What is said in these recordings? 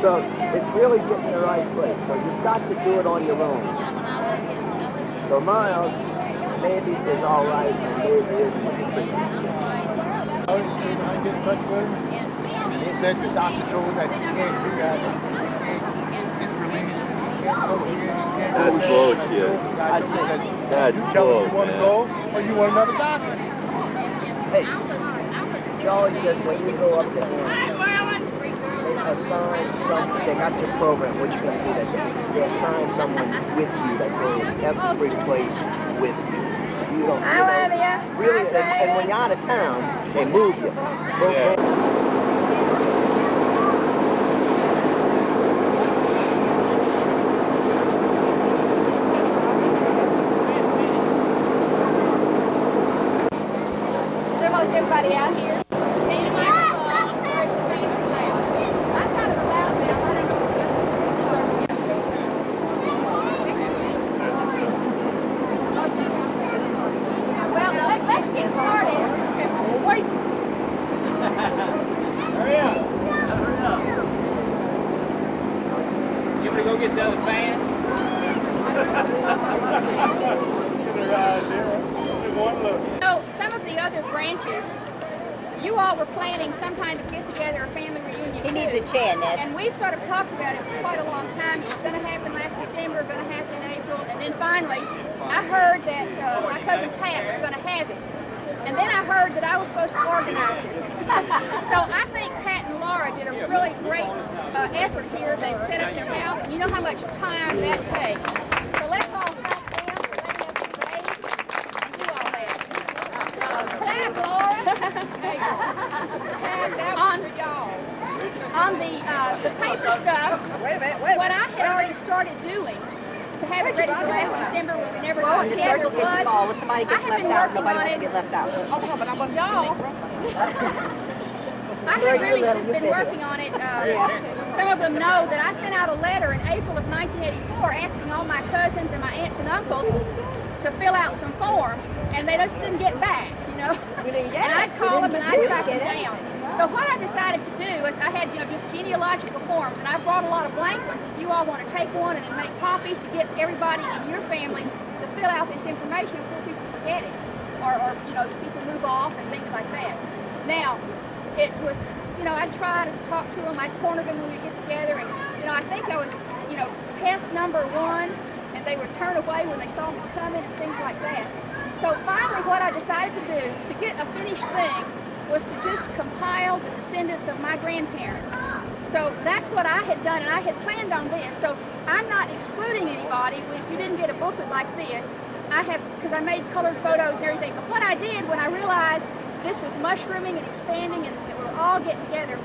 So it's really getting the right place. So you've got to do it on your own. So Miles maybe is all right, and maybe isn't. I get in touch with him. He said the doctor told that he can't do that. He can't get released. That's bullshit. That's you tell him you want to man. go, or you want another doctor. Hey, Charlie said when you go up to him, they assign someone. They got your program. What you're going to do that day? They assign someone with you that goes every place with you. You don't. Really, and when you're out of town, they move you. Everybody out here. Well, let's get started. Wait. Hurry up. Hurry up. You want to go get the other fan? So, some of the other branches, you all were planning some kind of get-together or family reunion. He needs a chair, Ned. And we've sort of talked about it for quite a long time. It's going to happen last December, going to happen in April, and then finally, I heard that my cousin Pat was going to have it. And then I heard that I was supposed to organize it. So I think Pat and Laura did a really great effort here. They've set up their house, and you know how much time that takes. So let's all thank them for letting us invade and do all that. Clap, Laura. On the paper stuff, what I had already started doing to have it ready for last December when we never got together was, I have been working on it. Y'all, I have really been working on it. Some of them know that I sent out a letter in April of 1984 asking all my cousins and my aunts and uncles to fill out some forms, and they just didn't get back, you know. And I'd call them and I'd track them down. So what I decided to do is I had, just genealogical forms, and I brought a lot of blank ones if you all want to take one and then make copies to get everybody in your family to fill out this information before people forget it, or people move off and things like that. Now, it was, I'd try to talk to them, I'd corner them when we get together, and, I think I was, pest number one, and they would turn away when they saw me coming and things like that. So finally what I decided to do to get a finished thing was to just compile the descendants of my grandparents. So that's what I had done, and I had planned on this. So I'm not excluding anybody if you didn't get a booklet like this. Because I made colored photos and everything. But what I did when I realized this was mushrooming and expanding and that we're all getting together,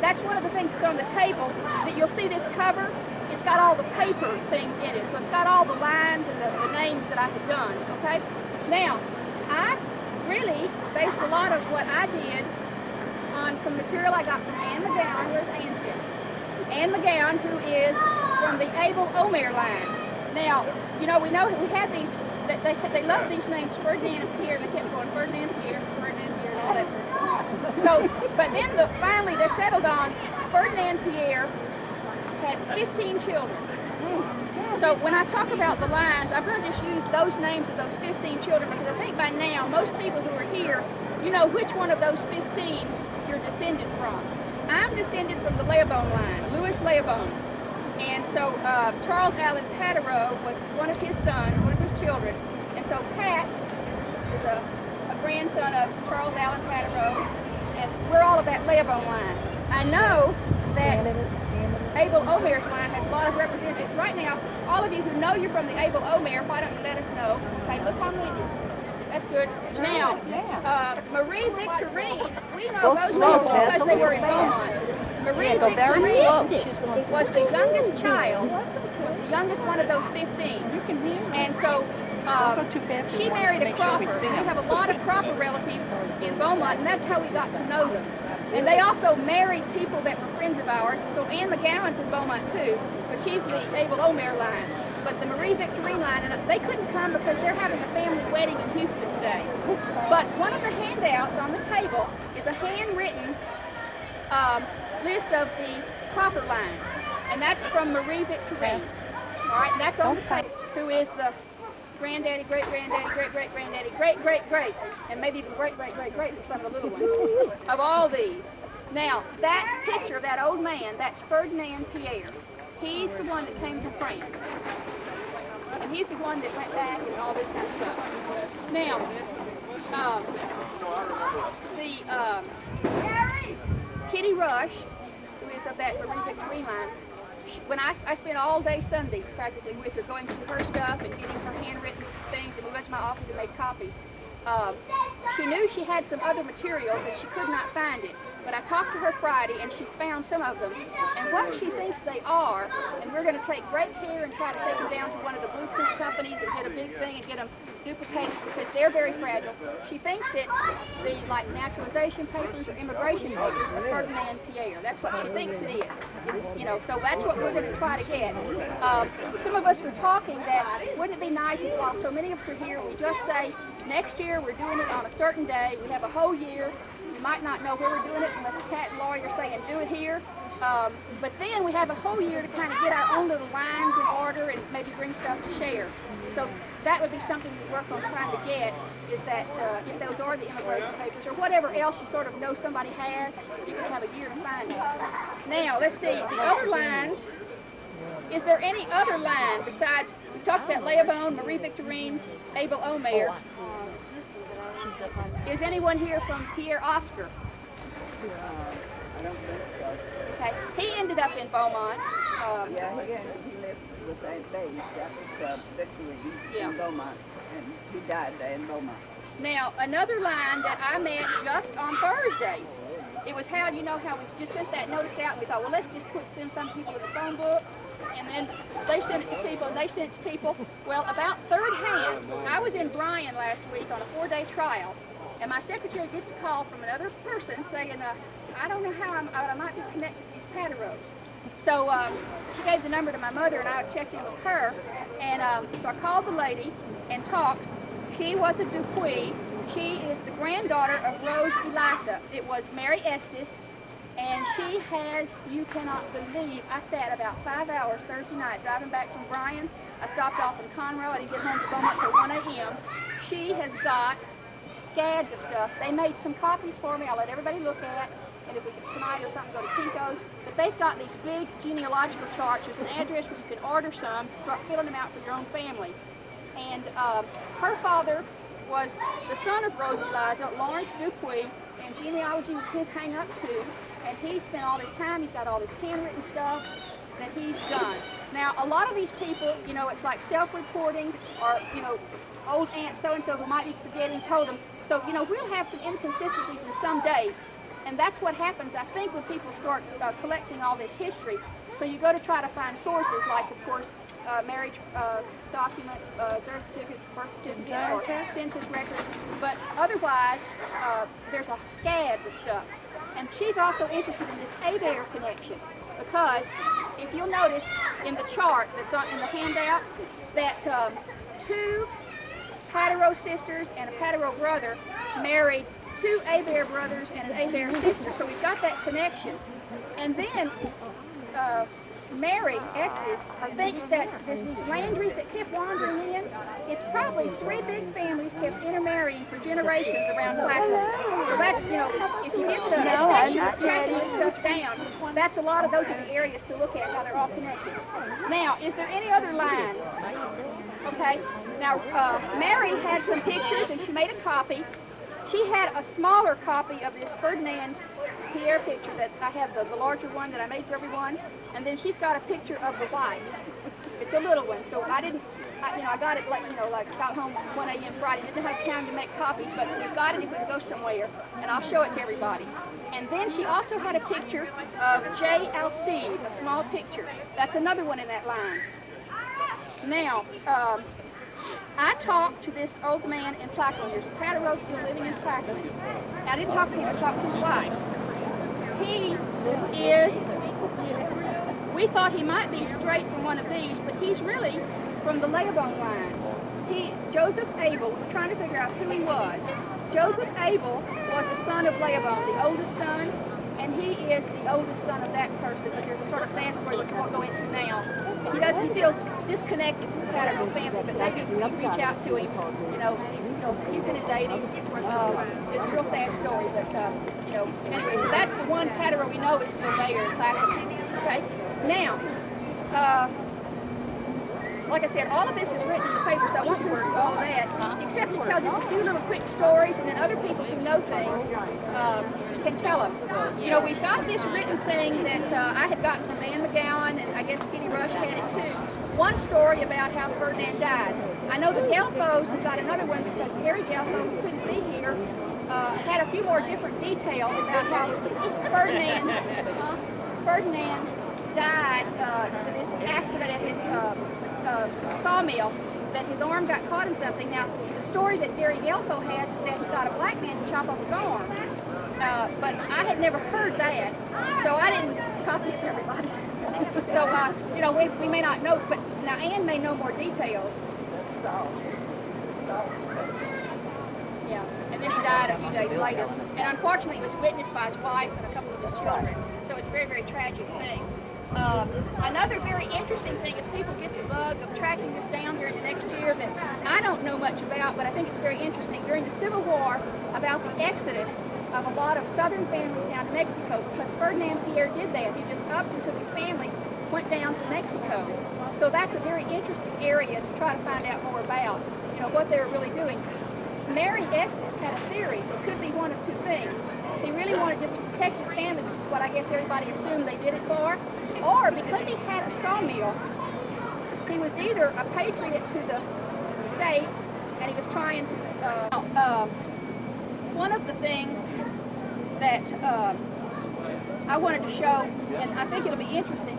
that's one of the things that's on the table, that you'll see this cover. It's got all the paper things in it. So it's got all the lines and the names that I had done, okay? Now, I really based a lot of what I did on some material I got from Ann McGowan. Where's Ann still? Ann McGowan, who is from the Abel Omer line. Now, we know we had these, they loved these names, Ferdinand and Pierre, and they kept going Ferdinand and Pierre, and all that sort of stuff. So, but then finally they settled on Ferdinand Pierre had 15 children. So when I talk about the lines, I'm going to just use those names of those 15 children because I think by now most people who are here, you know which one of those 15 you're descended from. I'm descended from the Leobone line, Louis Leobone. And so Charles Allen Patureau was one of his sons, one of his children. And so Pat is a grandson of Charles Allen Patureau, and we're all of that Leobone line. I know that Abel Omer's line has a lot of representatives. Right now, all of you who know you're from the Abel Omer, why don't you let us know? Okay, look on Wendy. That's good. Now, Marie Victorine, we know those names because they were in Beaumont. Marie Victorine was the youngest child, was the youngest one of those 15. And so she married a Cropper. We have a lot of Cropper relatives in Beaumont, and that's how we got to know them. And they also married people that were friends of ours. So Ann McGowan's in Beaumont too, but she's the Abel Omer line. But the Marie Victorine line, and they couldn't come because they're having a family wedding in Houston today. But one of the handouts on the table is a handwritten list of the proper line, and that's from Marie Victorine. All right, and that's on the tape, who is the granddaddy, great-granddaddy, great-great-granddaddy, great-great-great, and maybe even great-great-great-great for some of the little ones, of all these. Now, that picture of that old man, that's Ferdinand Pierre. He's the one that came from France. And he's the one that went back and all this kind of stuff. Now, Kitty Rush, who is of that Marie Victorine line, when I spent all day Sunday practically with her, going through her stuff and getting her handwritten things, and we went to my office and made copies. She knew she had some other materials and she could not find it. But I talked to her Friday and she's found some of them. And what she thinks they are, and we're going to take great care and try to take them down to one of the blueprint companies and get a big thing and get them duplicated because they're very fragile. She thinks it's the naturalization papers or immigration papers of Ferdinand Pierre. That's what she thinks it is. So that's what we're going to try to get. Some of us were talking that wouldn't it be nice if while so many of us are here, we just say next year we're doing it on a certain day. We have a whole year. We might not know where we're doing it unless Pat and Laurie are saying do it here. But then we have a whole year to kind of get our own little lines in order and maybe bring stuff to share. So that would be something we work on trying to get, is that if those are the immigration papers or whatever else you sort of know somebody has, you can have a year to find it. Now, let's see, the other lines, is there any other line besides, we talked about Leobone, Marie Victorine, Abel Omer. Is anyone here from Pierre Oscar? I don't think so. Okay, he ended up in Beaumont. Yeah, he lived with Aunt Babe. That was Victorine in Beaumont, and he died there in Beaumont. Now, another line that I met just on Thursday. It was how, you know, how we just sent that notice out, and we thought, well, let's just send some people in the phone book, and then they sent it to people, and they sent it to people. Well, about third hand, I was in Bryan last week on a 4-day trial, and my secretary gets a call from another person saying, I don't know how I might be connected to these Patureaus. So she gave the number to my mother, and I checked in with her, and so I called the lady and talked. She was a Dupuis. She is the granddaughter of Rose Elisa. It was Mary Estes, and she has, you cannot believe, I sat about 5 hours Thursday night driving back from Bryan. I stopped off in Conroe. I didn't get home to Beaumont till 1 a.m. She has got scads of stuff. They made some copies for me. I'll let everybody look at, and if we could tonight or something, go to Kinko's. But they've got these big genealogical charts. There's an address where you can order some, start filling them out for your own family. And her father was the son of Rose Eliza, Lawrence Dupuis, and genealogy was his hang-up too. And he spent all his time, he's got all this handwritten stuff that he's done. Now, a lot of these people, you know, it's like self-reporting, or, you know, old Aunt so-and-so who might be forgetting told them. So, you know, we'll have some inconsistencies in some dates. And that's what happens, I think, when people start collecting all this history. So you go to try to find sources, like, of course, marriage documents, birth certificates, or census records. But otherwise, there's a scads of stuff. And she's also interested in this Hebert connection, because if you'll notice in the chart that's in the handout, that 2 Patureau sisters and a Patureau brother married 2 Hebert brothers and an Hebert sister. So we've got that connection. And then Mary Estes thinks that there's these Landrys that kept wandering in. It's probably 3 big families kept intermarrying for generations around Plaquemine. So that's, you know, if you get the section of tracking this stuff down, that's a lot of those are the areas to look at, how they're all connected. Now, is there any other line? Okay. Now, Mary had some pictures and she made a copy. She had a smaller copy of this Ferdinand Pierre picture that I have, the larger one that I made for everyone, and then she's got a picture of the wife. It's a little one, so I got it like, you know, like got home 1 a.m. Friday. Didn't have time to make copies, but we've got it if we can go somewhere, and I'll show it to everybody. And then she also had a picture of J. Alcide, a small picture. That's another one in that line. Now, I talked to this old man in Plaquemine. There's a Patureau still living in Plaquemine. I didn't talk to him, I talked to his wife. He is, we thought he might be straight from one of these, but he's really from the Leobone line. Joseph Abel, we're trying to figure out who he was. Joseph Abel was the son of Leobone, the oldest son, and he is the oldest son of that person, but there's a sort of sad story which I won't go into now. He feels disconnected to the Patureau family, but they do reach out to him. He's in his 80s. It's a real sad story, but anyway, so that's the one Patureau we know is still mayor in Clackamas. Okay, now, like I said, all of this is written in the paper, so I won't go through all of that, except to tell just a few little quick stories, and then other people who know things can tell them. We've got this written thing that I had gotten from Ann McGowan, and I guess Kitty Rush had it too. One story about how Ferdinand died. I know the Gelfos have got another one because Gary Gelfo, who couldn't be here, had a few more different details about how Ferdinand died in this accident at his sawmill, that his arm got caught in something. Now, the story that Gary Gelfo has is that he got a black man to chop off his arm. But I had never heard that, so I didn't copy it for everybody. So, we may not know, but now Ann may know more details. Yeah, and then he died a few days later. And unfortunately, it was witnessed by his wife and a couple of his children. So it's a very, very tragic thing. Another very interesting thing is people get the bug of tracking this down during the next year that I don't know much about, but I think it's very interesting. During the Civil War, about the exodus of a lot of southern families down to Mexico, because Ferdinand Pierre did that. He just upped and took his family, went down to Mexico. So that's a very interesting area to try to find out more about, what they were really doing. Mary Estes had a theory. It could be one of two things. He really wanted just to protect his family, which is what I guess everybody assumed they did it for. Or because he had a sawmill, he was either a patriot to the States and he was trying to, one of the things that I wanted to show, and I think it'll be interesting,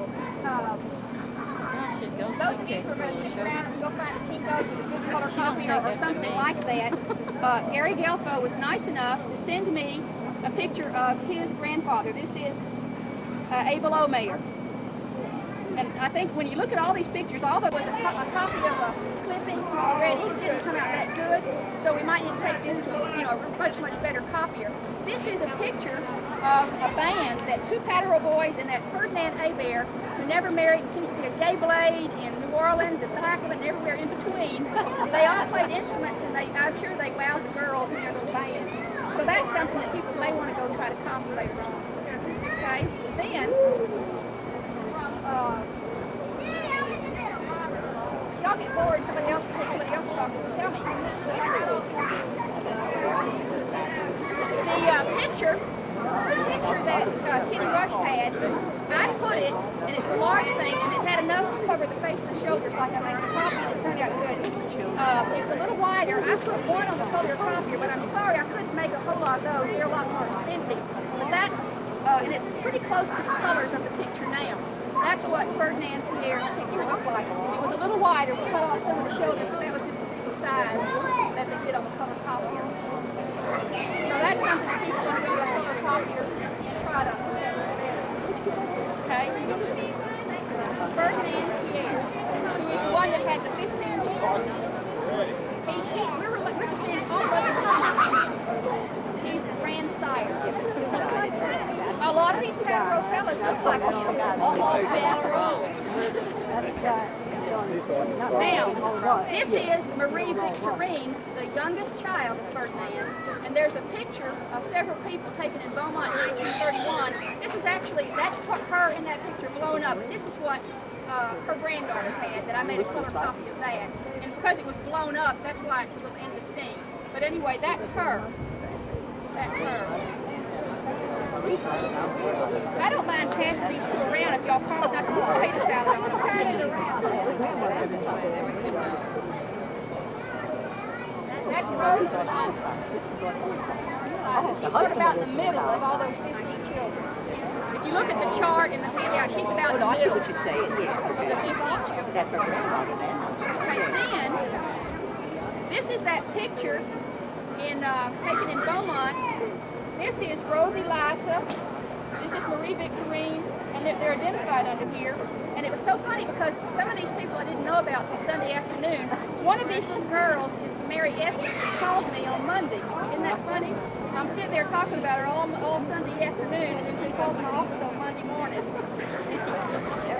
those of you who are going to stick around and go find a Kinko's with a good color copier or something like that, Gary Gelfo was nice enough to send me a picture of his grandfather. This is Abel O'Mayer. And I think when you look at all these pictures, although there was a copy of a clipping already, it didn't come out that good, so we might need to take this to a much, much better copier. This is a picture of a band that two Patureau boys and that Ferdinand Hebert, who never married, seems to be a gay blade in New Orleans, at Clackamas, and everywhere in between. They all played instruments, and I'm sure they wowed the girls in their little band. So that's something that people may want to go try to copy later on. Okay, then, y'all get bored, somebody else talking, tell me. The picture that Kitty Rush had, I put it, and it's a large thing, and it had enough to cover the face and the shoulders like I made the copy, and it turned out good. It's a little wider. I put one on the color copier, but I'm sorry I couldn't make a whole lot of those. They're a lot more expensive. But that, and it's pretty close to the colors of the picture now. That's what Ferdinand Pierre's picture looked like. It was a little wider. We cut off some of the shoulders, but that was just the size that they did on the color copier. So that's something that people want to do a color copier and try to. Okay? Ferdinand Pierre, who is the one that had the 15 children. We're seeing all of them. He's the grandsire. A lot of these Patureau fellas look like him. Patureau. Now, this is Marie Victorine, the youngest child of Ferdinand, and there's a picture of several people taken in Beaumont in 1931. This is actually, that's her in that picture blown up, and this is what her granddaughter had, that I made a color copy of that. And because it was blown up, that's why it's a little indistinct. But anyway, that's her. That's her. I don't mind passing these two around if y'all promise not to put potato salad on. Turn it around. That's Rose. She's sort of about in the middle of all those 15 children. If you look at the chart in the handout, she's about in the middle. What you're saying, yes. Of the 15 children. That's her grandmother then. Okay, then, this is that picture taken in Beaumont. This is Rosie Lysa, this is Marie Victorine, and they're identified under here. And it was so funny because some of these people I didn't know about till Sunday afternoon. One of these little girls is Mary Estes, who called me on Monday. Isn't that funny? I'm sitting there talking about her all Sunday afternoon, and then she calls my office on Monday morning.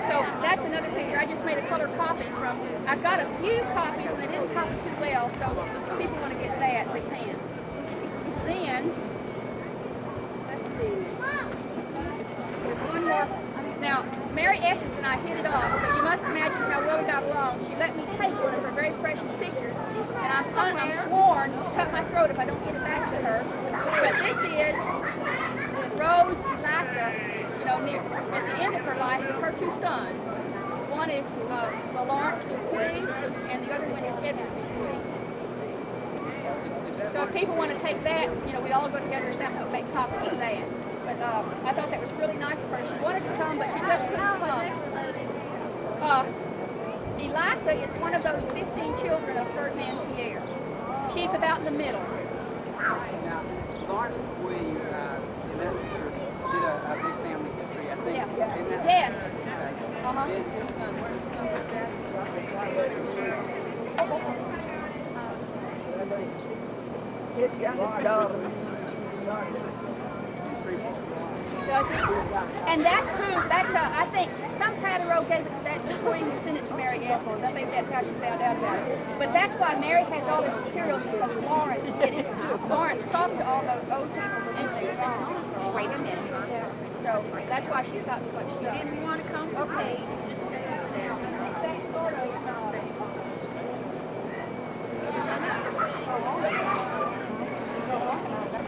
So that's another picture. I just made a color copy from. I've got a few copies, and they didn't copy too well, so if people want to get that, they can. Then, let's see. There's one more. Now, Mary Estes and I hit it off, so you must imagine how well we got along. She let me take one of her very precious pictures, and I'm sworn to cut my throat if I don't get it back to her. But this is Rose Lassa, you know, near at the end of her life with her two sons. One is Lawrence Dupuy, and the other one is Edward Dupuy. So if people want to take that, you know, we all go together and make copies of that. But I thought that was really nice of her. She wanted to come, but she just couldn't come. Elisa is one of those 15 children of Ferdinand Pierre. Chief about in the middle. Now, Lawrence Dupuy, did a big family history, I think. Yeah. Yes. Uh-huh. His son, where's his son with that? His youngest daughter. And that's who, I think, some Patureau gave it to that Dupuy who sent it to Mary Estes. I think that's how she found out about it. But that's why Mary has all this material, because Lawrence did it. Lawrence talked to all those old people who didn't they wrong. Wait a minute. Yeah. So that's why she's got so much stuff. Didn't want to come? Okay. Just stay over there. I think that's sort of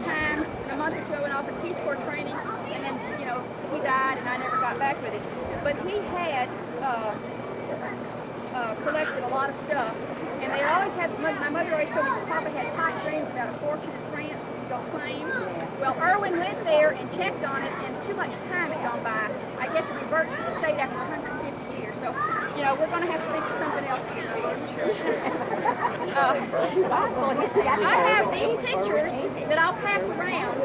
time, a month or two, I went off at Peace Corps training, and then, you know, he died, and I never got back with him. But he had collected a lot of stuff, and they always had, my mother always told me that Papa had pipe dreams about a fortune in France that you don't claim. Well, Irwin went there and checked on it, and too much time had gone by. I guess it reverts to the state after 150 years. So, you know, we're going to have to think of something else to get to. I have these pictures that I'll pass around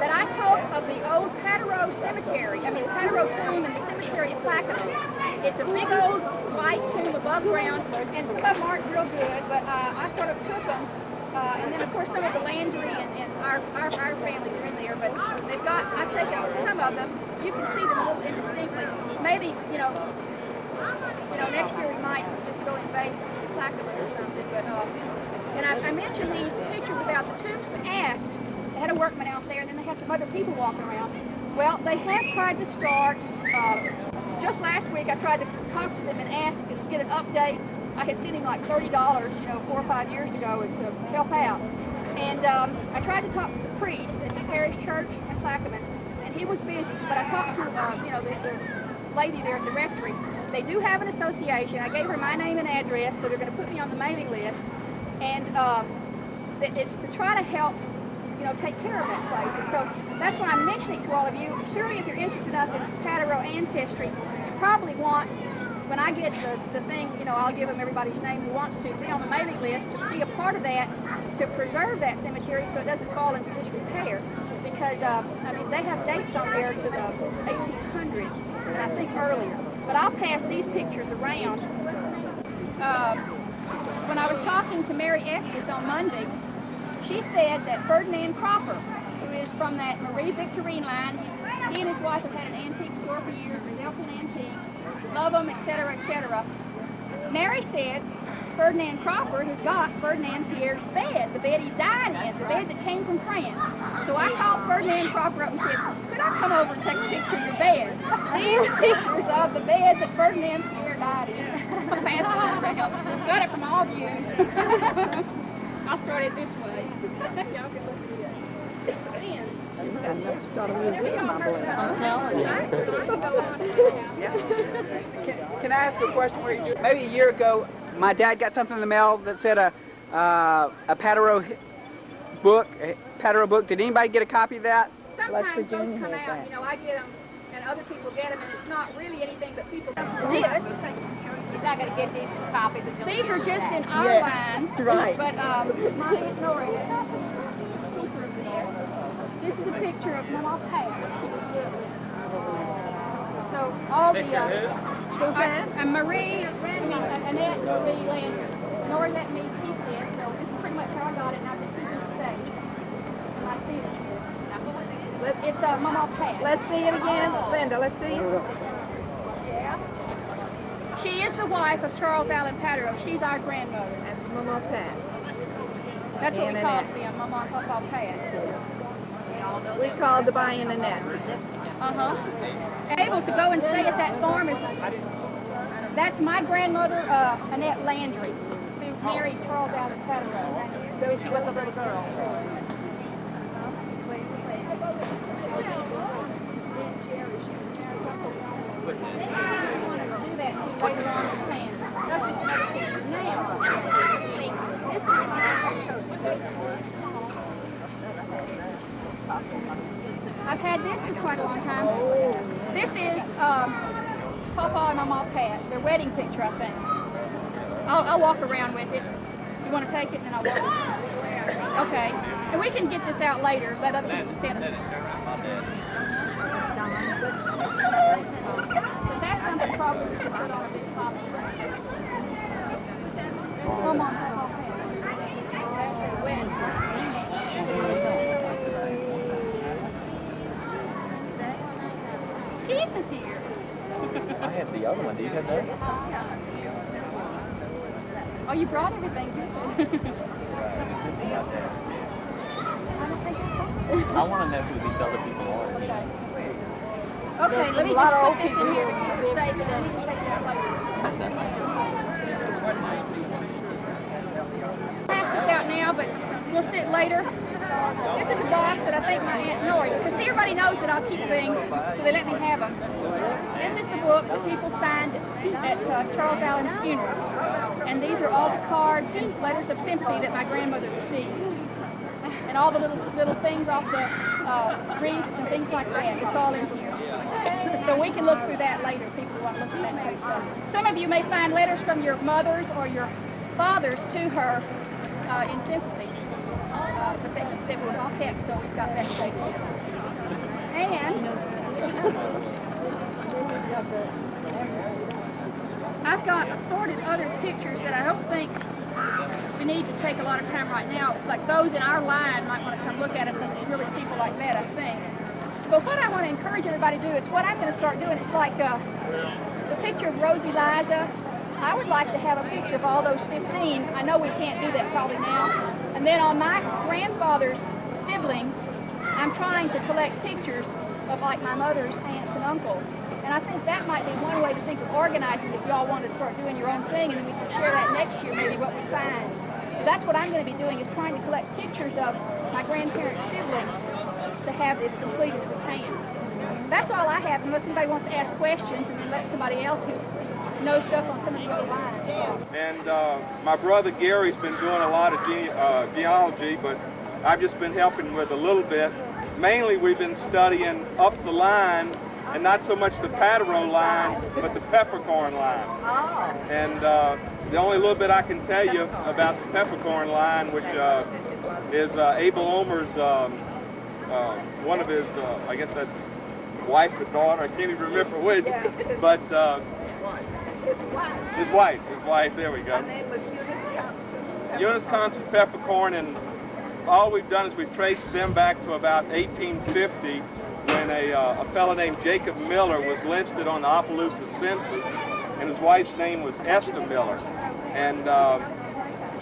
that I took of the old Patureau cemetery. I mean, the Patureau tomb and the cemetery at Plaquemine. It's a big old white tomb above ground, and some of them aren't real good, but I sort of took them. And then, of course, some of the Landry and our families are in there, but they've got, I've taken some of them. You can see them a little indistinctly. Maybe, you know, next year we might just go invade Plaquemine or something. But and I mentioned these pictures about the tombs. Asked, they had a workman out there, and then they had some other people walking around. Well, they have tried to start. Just last week, I tried to talk to them and ask and get an update. I had sent him like $30, you know, 4 or 5 years ago to help out. And I tried to talk to the priest at the parish church in Plaquemine, and he was busy. But I talked to, you know, the lady there at the rectory. They do have an association. I gave her my name and address, so they're going to put me on the mailing list. And it's to try to help, you know, take care of that place. And so that's why I'm mentioning to all of you. Surely if you're interested enough in Patureau ancestry, you probably want, when I get the thing, you know, I'll give them everybody's name who wants to be on the mailing list to be a part of that, to preserve that cemetery so it doesn't fall into disrepair. Because, I mean, they have dates on there to the 1800s, and I think earlier. But I'll pass these pictures around. When I was talking to Mary Estes on Monday, she said that Ferdinand Cropper, who is from that Marie Victorine line, he and his wife have had an antique store for years, they dealt in antiques, love them, etc., etc. Mary said Ferdinand Cropper has got Ferdinand Pierre's bed, the bed he died in, the bed that came from France. So I called Ferdinand Cropper up and said, could I come over and take a picture of your bed? These are pictures of the bed that Ferdinand Pierre died in. Got it from all views. I'll start it this way. Y'all can look at it. Start a museum, I believe. I'm telling you. Can I ask a question? Maybe a year ago, my dad got something in the mail that said a Patureau book. Did anybody get a copy of that? Sometimes those come out, you know, I get them and other people get them, and it's not really anything but people. He's not going to get these copies. These are just in our line. Right. But my Aunt Nora, this is a picture of them all passed. So all the Marie, Annette, Marie, Lynn, Nora let me keep this. So this is pretty much how I got it, and I just keep it safe. And I see it. It's Mama Pat. Let's see it again. Linda, let's see it. Yeah. She is the wife of Charles Allen Patureau. She's our grandmother. That's Mama Pat. That's what we call them, Mama and Papa Pat. We called the buy-in Annette. Uh-huh. Able to go and stay at that farm is, that's my grandmother, Annette Landry, who married Charles Allen Patureau when she was a little girl. I've had this for quite a long time. This is Papa and Mama Pat, their wedding picture, I think. I'll walk around with it. You want to take it, and then I'll walk it. Okay. And we can get this out later. Let other people stand up. But that's something probably to put on a big pop. Come on, Papa Pat. Keith is here. I had the other one. Do you have that? Oh, you brought everything. I want to know who these other people are. Okay, let me just put this in here. We can save it and we can take it out later. Pass this out now, but we'll sit later. This is a box that I think my Aunt Nori, because everybody knows that I'll keep things, so they let me have them. This is the book that people signed at Charles Allen's funeral. And these are all the cards and letters of sympathy that my grandmother received. And all the little things off the wreaths and things like that. It's all in here. So we can look through that later, people who want to look at that kind of stuff. Some of you may find letters from your mothers or your fathers to her in sympathy. But that was all kept, so we've got that saved. And I've got assorted other pictures that I don't think we need to take a lot of time right now. Like those in our line might want to come look at it, because it's really people like that, I think. But what I want to encourage everybody to do, it's what I'm going to start doing. It's like the picture of Rosie Liza. I would like to have a picture of all those 15. I know we can't do that probably now. And then on my grandfather's siblings, I'm trying to collect pictures of like my mother's aunts and uncles. And I think that might be one way to think of organizing if y'all want to start doing your own thing, and then we can share that next year, maybe what we find. So that's what I'm going to be doing, is trying to collect pictures of my grandparents' siblings to have this complete as we can. That's all I have, unless anybody wants to ask questions, and then let somebody else who knows stuff on some of the other lines. And my brother Gary's been doing a lot of genealogy, but I've just been helping with a little bit. Mainly we've been studying up the line, and not so much the Patureau line, but the peppercorn line. Oh. And the only little bit I can tell you about the peppercorn line, which is Abel Omer's, one of his, I guess that's wife or daughter, I can't even remember which, but his wife, there we go. Her name was Eunice Constant. Eunice Constant Peppercorn, and all we've done is we've traced them back to about 1850, when a fellow named Jacob Miller was listed on the Opelousas census, and his wife's name was Esther Miller. And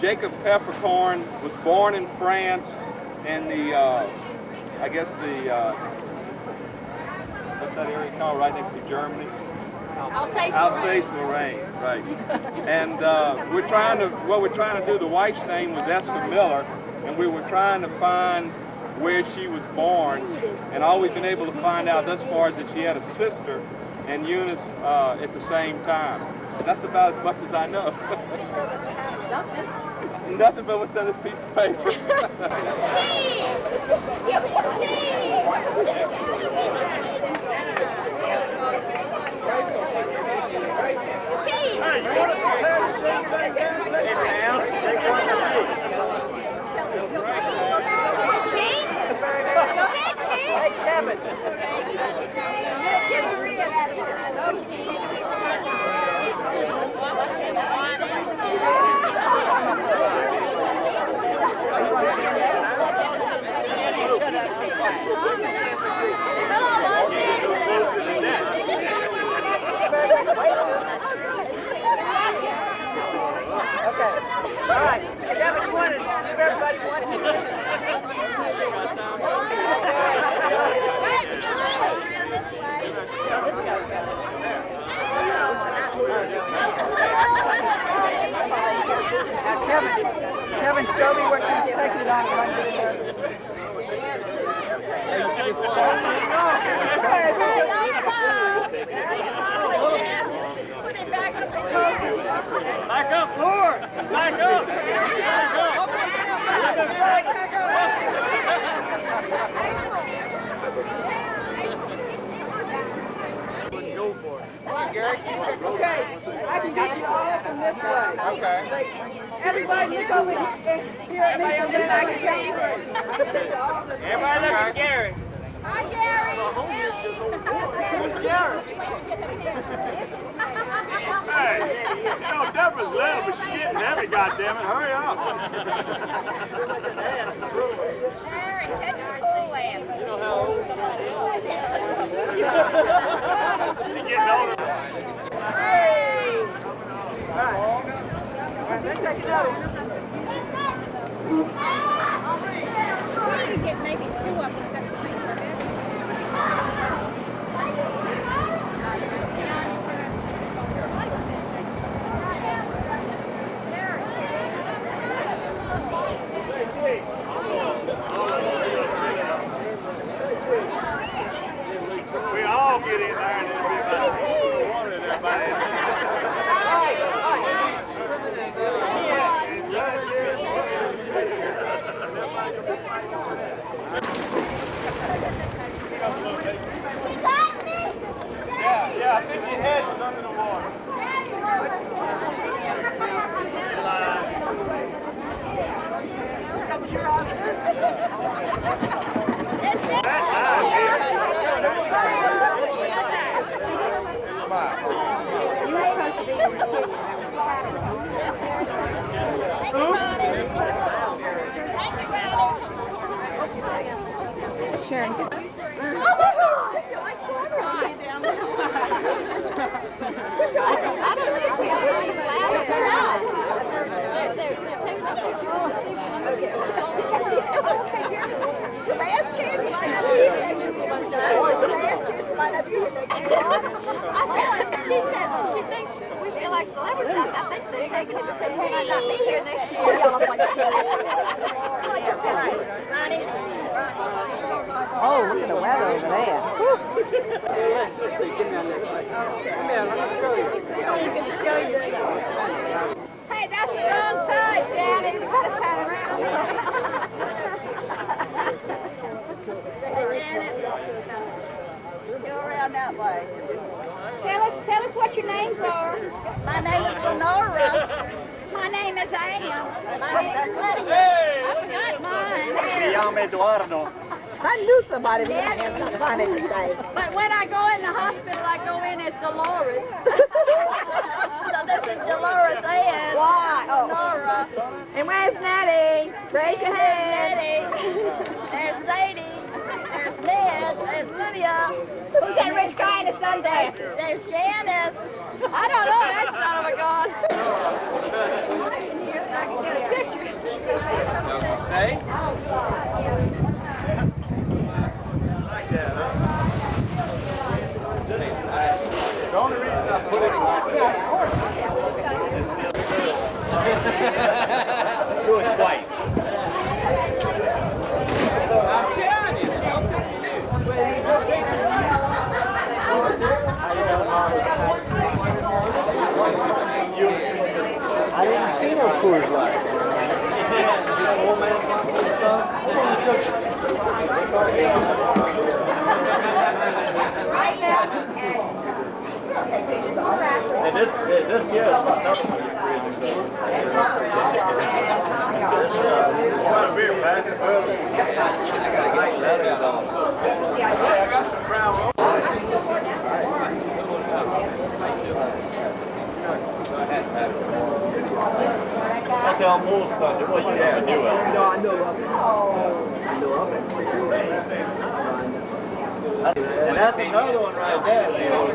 Jacob Peppercorn was born in France in the, I guess the, what's that area called, right next to Germany? Alsace-Lorraine, right. And what we're trying to do, the wife's name was Esther Miller, and we were trying to find where she was born, and all we've been able to find out thus far is that she had a sister and Eunice at the same time. That's about as much as I know. Nothing but what's on this piece of paper. Okay. All right. Kevin, you want to give everybody one? Kevin, show me what you're taking on when I get in there. Back up, Lord! Back up! Go for it. Gary, okay, I can get you all from this way. Okay. Everybody look over here at me, and then I can get you. Everybody look at Gary. Hi, Gary. Who's Gary? Hey, you know, Deborah's little, but she's getting heavy, goddammit. Hurry up. Gary, catch your full ass. You know how old she's getting older. Hey! All right. Let's take another one. We can get maybe 2 of them. We all get in there and it'll be about water in there by then. Yeah, I think your head was under the water. Sharon. The last chance might not be here next year. The last chance might not be here next year. She said, she thinks we feel like celebrities. I think they're taking it because we might not be here next year. Oh, look at the weather over there. Hey, that's the wrong side, Daddy. We gotta pat around. Go around that way. Tell us what your names are. My name is Lenora. My name is Ann. My name is Letty. I forgot mine. Eduardo. I knew somebody was going to have some funny to say. But when I go in the hospital, I go in as Dolores. So this is Dolores Ann. Why? Oh. Nora. And where's Nettie? Raise your hand. Nettie. There's Sadie. There's Ned. There's Lydia. Who's that rich guy in the sundress? There's Janice. I don't know that son of a gun. I can get a picture. Hey? The only reason I put it do it twice. I'm telling you. I didn't see no Coors Light. And this year is my number 1 got a beer pack. I got some brown roll. That's almost done. Well, you never knew it. No, I know of it. I know of it. And that's another one right there. The old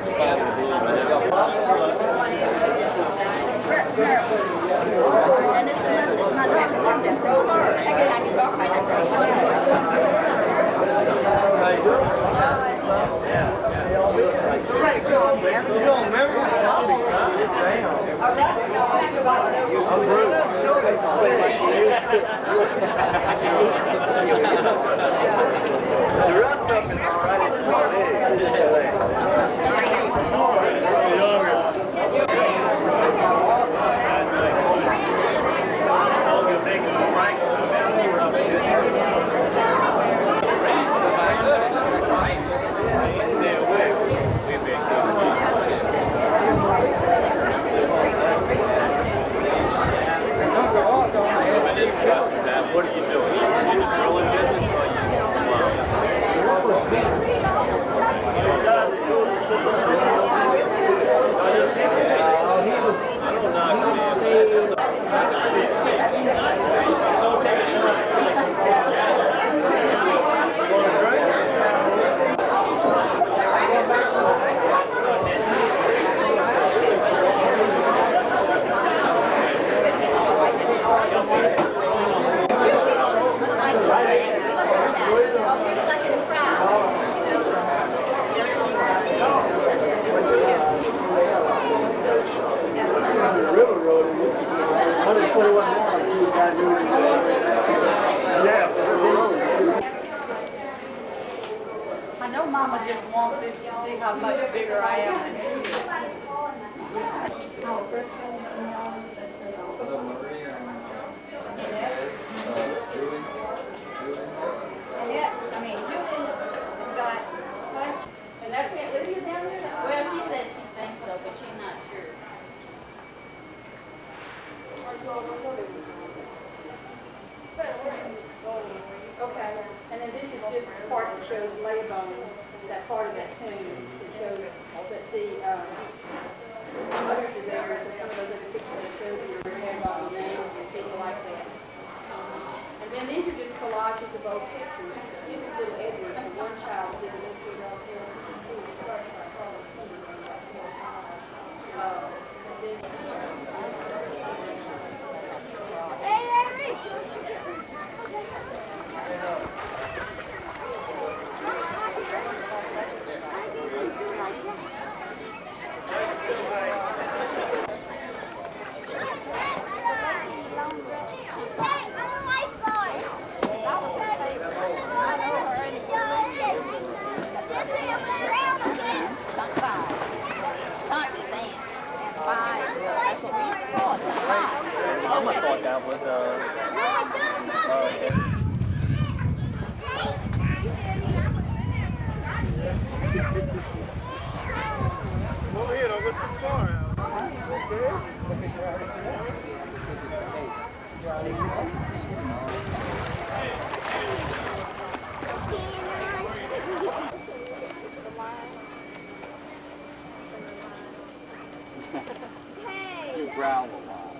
What are you doing? You just drilling business or I know Mama just wants this to see how much bigger I am than she is. And that's Aunt Lydia down there? Well, she said she thinks so, but she's not sure. Okay, and then this is just the part that shows Laybone, that part of that tomb. It shows, let's see, others are there, so some of those other pictures that show you your Laybone names and people like that. And then these are just collages of old pictures. This is little Edward, the one child who did a little kid out there. He was crushed by Carlos. Mama thought that was Over here, don't go too far out. you growl a lot.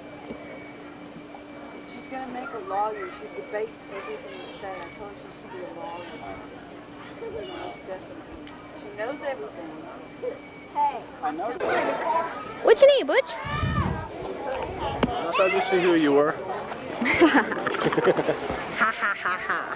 She's going to make a lawyer. She debates everything you say. I told her she should be a lawyer. Most definitely. She knows everything. Hey. I know. What you need, Butch? I thought you see who you were. Ha ha ha ha.